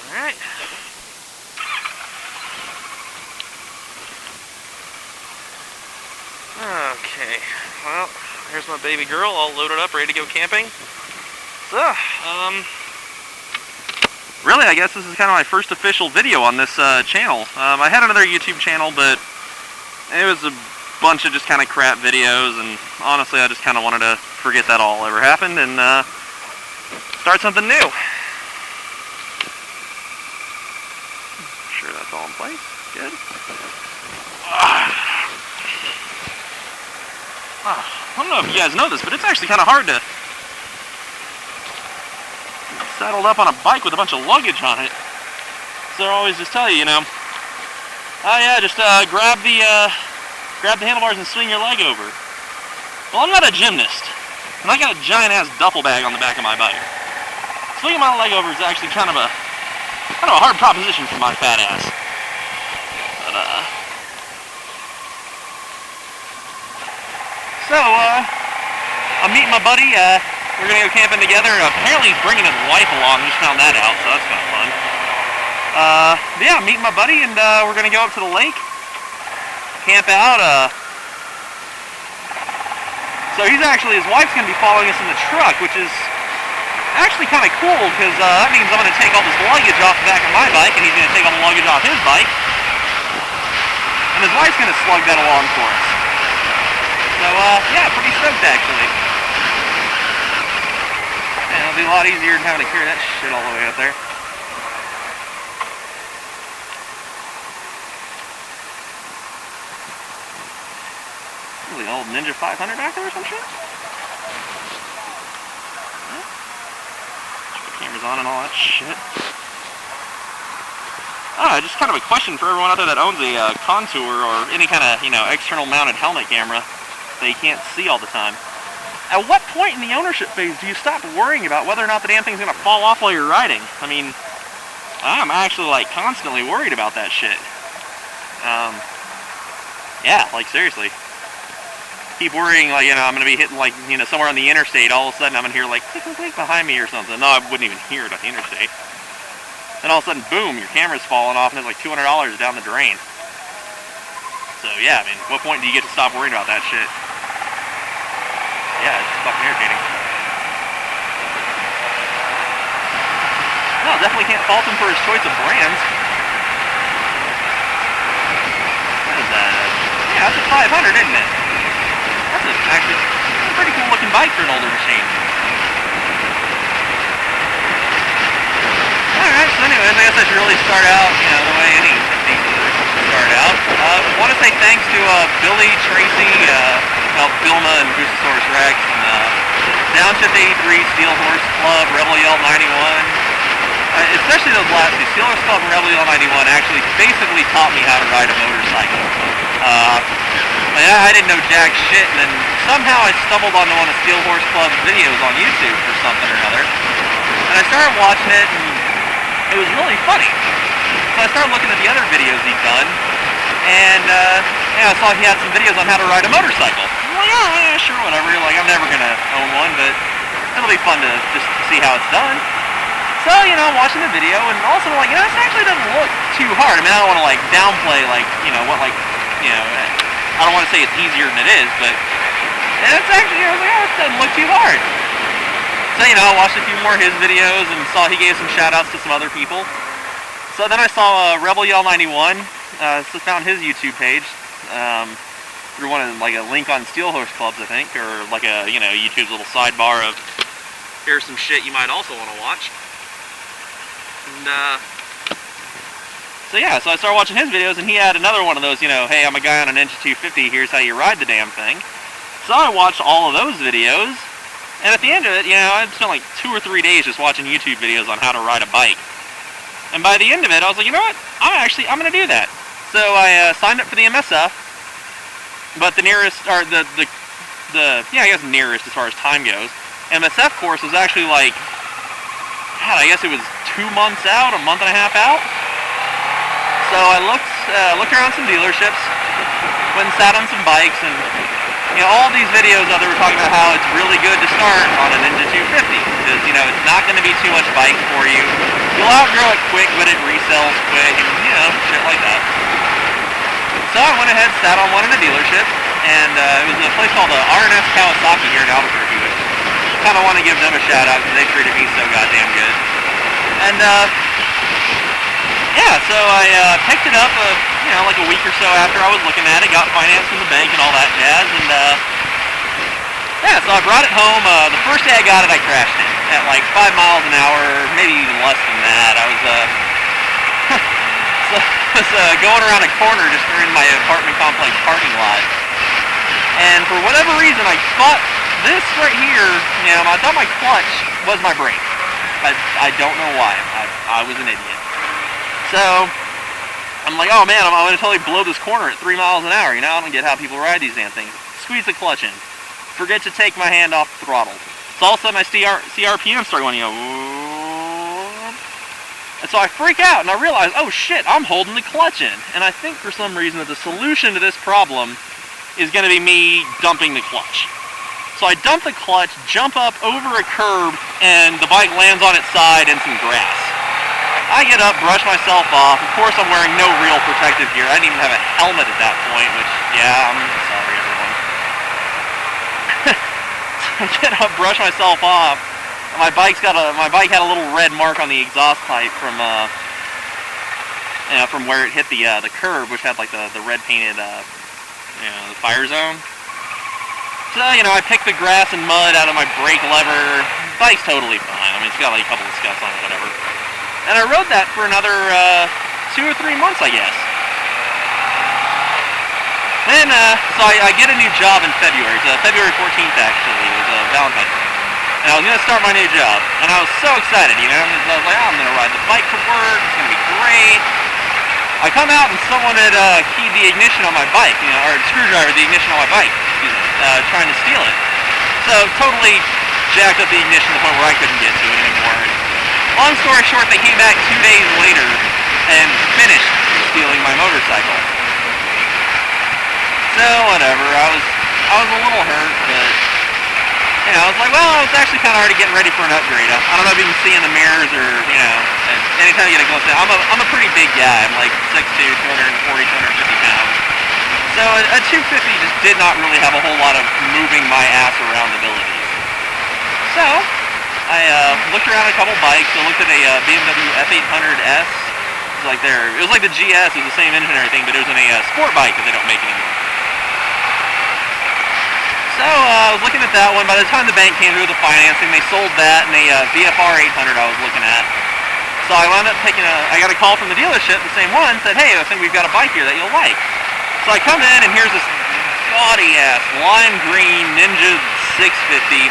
Alright. Okay, well, here's my baby girl all loaded up, ready to go camping. So, really, I guess this is kind of my first official video on this channel. I had another YouTube channel, but it was a bunch of just kind of crap videos, and honestly, I just kind of wanted to forget that all ever happened and start something new. Sure that's all in place. Good. I don't know if you guys know this, but it's actually kind of hard to settle up on a bike with a bunch of luggage on it. So they always just tell you, you know, oh yeah, just grab the handlebars and swing your leg over. Well, I'm not a gymnast, and I got a giant ass duffel bag on the back of my bike. Swinging my leg over is actually kind of a hard proposition for my fat ass. But so I'm meeting my buddy. We're gonna go camping together. Apparently he's bringing his wife along. Just found that out, so that's kind of fun. Yeah, I'm meeting my buddy, and we're gonna go up to the lake, camp out. So his wife's gonna be following us in the truck, which is actually kind of cool, because that means I'm gonna take all this luggage off the back of my bike, and he's gonna take all the luggage off his bike, and his wife's gonna slug that along for us. So yeah, pretty stoked actually. And it'll be a lot easier than having to carry that shit all the way up there. Really old Ninja 500 back there or some shit? Huh? The camera's on and all that shit. Just kind of a question for everyone out there that owns a Contour or any kind of, you know, external mounted helmet camera that you can't see all the time. At what point in the ownership phase do you stop worrying about whether or not the damn thing's gonna fall off while you're riding? I mean, I'm actually like constantly worried about that shit. Yeah, like seriously. Keep worrying, like, you know, I'm gonna be hitting, like, you know, somewhere on the interstate, all of a sudden I'm gonna hear like click click click behind me or something. No, I wouldn't even hear it on the interstate. Then all of a sudden, boom, your camera's falling off and it's like $200 down the drain. So yeah, I mean, what point do you get to stop worrying about that shit? Yeah, it's fucking irritating. No, definitely can't fault him for his choice of brands. What is that? Yeah, that's a 500, isn't it? That's actually a pretty cool looking bike for an older machine. Alright, so anyways, I guess I should really start out, you know, the way any decent person should start out. I want to say thanks to Billy, Tracy, Bilma and Goosesaurus Rex, and Downshift 83, Steel Horse Club, Rebel Yell 91. Especially those last two, Steel Horse Club and Rebel Yell 91 actually basically taught me how to ride a motorcycle. I didn't know jack shit, and then somehow I stumbled onto one of Steel Horse Club's videos on YouTube for something or another. And I started watching it, and it was really funny. So I started looking at the other videos he'd done, and yeah, I saw he had some videos on how to ride a motorcycle. I'm like, oh, yeah, sure, whatever. Like, I'm never gonna own one, but it'll be fun to just see how it's done. So, you know, I'm watching the video, and also, like, you know, this actually doesn't look too hard. I mean, I don't want to, like, downplay, like, you know, what, like, you know, I don't want to say it's easier than it is, but it's actually, I was like, oh, it doesn't look too hard. So, you know, I watched a few more of his videos and saw he gave some shout-outs to some other people. So then I saw Rebel Yell 91, so found his YouTube page, through one of, like, a link on Steel Horse Clubs, I think, or, like, a, you know, YouTube's little sidebar of, here's some shit you might also want to watch. And, so yeah, so I started watching his videos, and he had another one of those, you know, hey, I'm a guy on an Ninja 250, here's how you ride the damn thing. So I watched all of those videos, and at the end of it, you know, I spent like 2 or 3 days just watching YouTube videos on how to ride a bike. And by the end of it, I was like, you know what, I'm going to do that. So I signed up for the MSF, but the nearest, or yeah, I guess nearest as far as time goes, MSF course was actually like, God, I guess it was 2 months out, a month and a half out. So I looked around some dealerships, went and sat on some bikes, and all these videos out there were talking about how it's really good to start on a Ninja 250 because it's not going to be too much bike for you. You'll outgrow it quick, but it resells quick, and shit like that. So I went ahead, sat on one in a dealership, and it was a place called R&S Kawasaki here in Albuquerque, which I kind of want to give them a shout out because they treated me so goddamn good. And yeah, so I picked it up, like a week or so after I was looking at it, got financed from the bank and all that jazz, and yeah, so I brought it home. The first day I got it, I crashed it at like 5 miles an hour, maybe even less than that. I was going around a corner just in my apartment complex parking lot, and for whatever reason, I thought this right here, I thought my clutch was my brake. I don't know why. I was an idiot. So I'm like, oh man, I'm going to totally blow this corner at 3 miles an hour. I don't get how people ride these damn things. Squeeze the clutch in. Forget to take my hand off the throttle. So all of a sudden my CRPM started going, and so I freak out and I realize, oh shit, I'm holding the clutch in. And I think for some reason that the solution to this problem is going to be me dumping the clutch. So I dump the clutch, jump up over a curb, and the bike lands on its side in some grass. I get up, brush myself off. Of course, I'm wearing no real protective gear. I didn't even have a helmet at that point, which, yeah, I'm sorry, everyone. So I get up, brush myself off. My bike had a little red mark on the exhaust pipe from where it hit the curb, which had like the red painted, the fire zone. So, I picked the grass and mud out of my brake lever. Bike's totally fine. I mean, it's got like a couple of scuffs on it, whatever. And I rode that for another 2 or 3 months, I guess. Then, so I get a new job in February. It's February 14th, actually. It was Valentine's Day. And I was going to start my new job. And I was so excited, I was like, oh, I'm going to ride the bike to work. It's going to be great. I come out and someone had keyed the ignition on my bike, or screwdriver the ignition on my bike, trying to steal it. So totally jacked up the ignition to the point where I couldn't get to it anymore. Long story short, they came back 2 days later and finished stealing my motorcycle. So whatever, I was a little hurt, but I was like, well, I was actually kind of already getting ready for an upgrade. I don't know if you can see in the mirrors or and anytime you get a glimpse, I'm a pretty big guy. I'm like 6'2", 240, 250 pounds. So a 250 just did not really have a whole lot of moving my ass around abilities. So I looked around a couple bikes. I looked at a BMW F800S. It was like the GS. It was the same engine and everything, but it was in a sport bike that they don't make anymore. So I was looking at that one. By the time the bank came through with the financing, they sold that and a VFR 800 I was looking at. So I wound up I got a call from the dealership, the same one, said, hey, I think we've got a bike here that you'll like. So I come in and here's this gaudy ass lime green Ninja 650.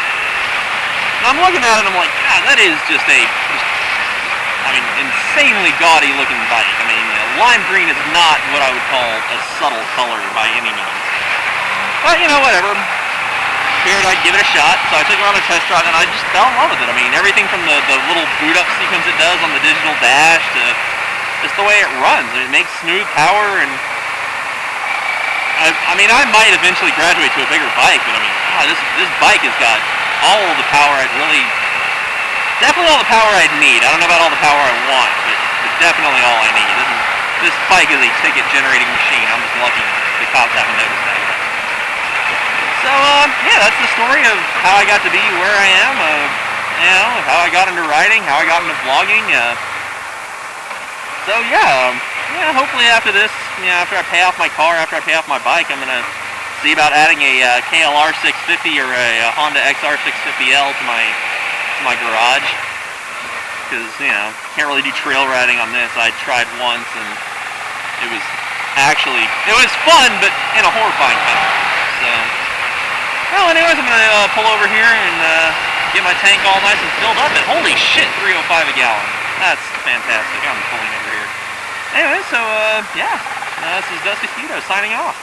And I'm looking at it and I'm like, God, that is just insanely gaudy looking bike. Lime green is not what I would call a subtle color by any means. But, whatever. Figured I'd give it a shot, so I took it on a test drive and I just fell in love with it. Everything from the little boot up sequence it does on the digital dash to just the way it runs. It makes smooth power, and I might eventually graduate to a bigger bike, but this bike has got all of the power definitely all the power I'd need. I don't know about all the power I want, but definitely all I need. This bike is a ticket generating machine. I'm just lucky the cops haven't noticed that yet. So, yeah, that's the story of how I got to be where I am, how I got into riding, how I got into vlogging. So, yeah, hopefully after this, after I pay off my car, after I pay off my bike, I'm going to see about adding a KLR 650 or a Honda XR 650L to my garage. Because, can't really do trail riding on this. I tried once, and it was fun, but in a horrifying kind of way. So, well, anyways, I'm going to pull over here and get my tank all nice and filled up, and holy shit, 305 a gallon. That's fantastic. I'm pulling over here. Anyway, so, yeah, this is Dusty Speedo signing off.